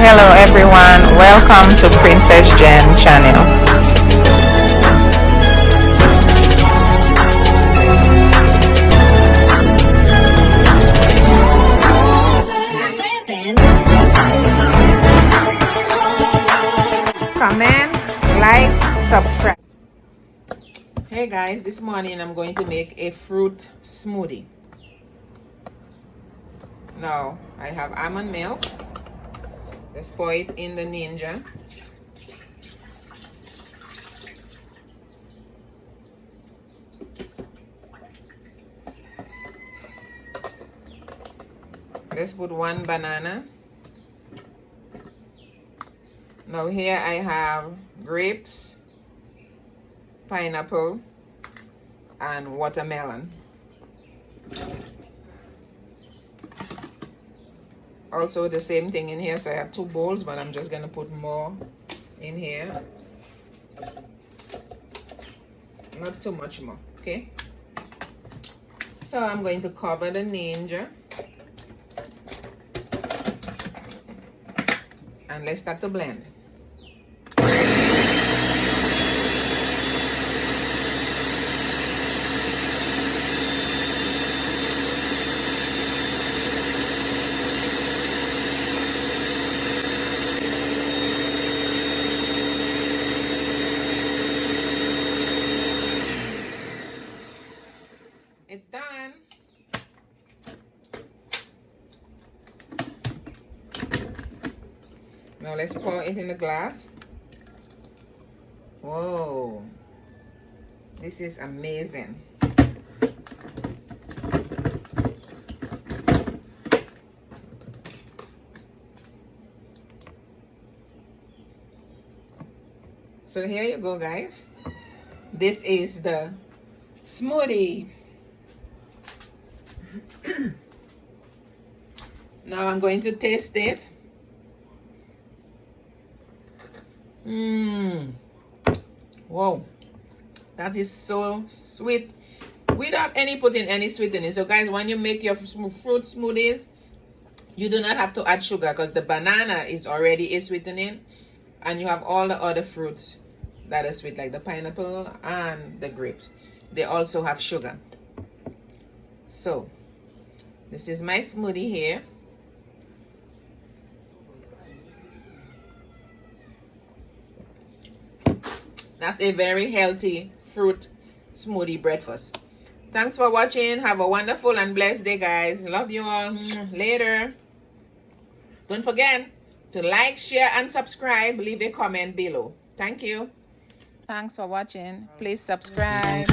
Hello everyone, welcome to Princess Jen channel. Comment, like, subscribe. Hey guys, this morning I'm going to make a fruit smoothie. Now I have almond milk. Let's pour it in the Ninja. Let's put one banana. Now here I have grapes, pineapple, and watermelon. Also the same thing in here, so I have 2 bowls, but I'm just gonna put more in here. Not too much more, okay? So I'm going to cover the Ninja. And let's start to blend. It's done. Now let's pour it in the glass. Whoa, this is amazing. So here you go, guys. This is the smoothie. Now I'm going to taste it. Wow, that is so sweet without putting any sweetening. So guys, when you make your fruit smoothies, you do not have to add sugar because the banana is already a sweetening, and you have all the other fruits that are sweet, like the pineapple and the grapes. They also have sugar. So this is my smoothie here. That's a very healthy fruit smoothie breakfast. Thanks for watching. Have a wonderful and blessed day, guys. Love you all. Later. Don't forget to like, share, and subscribe. Leave a comment below. Thank you. Thanks for watching. Please subscribe.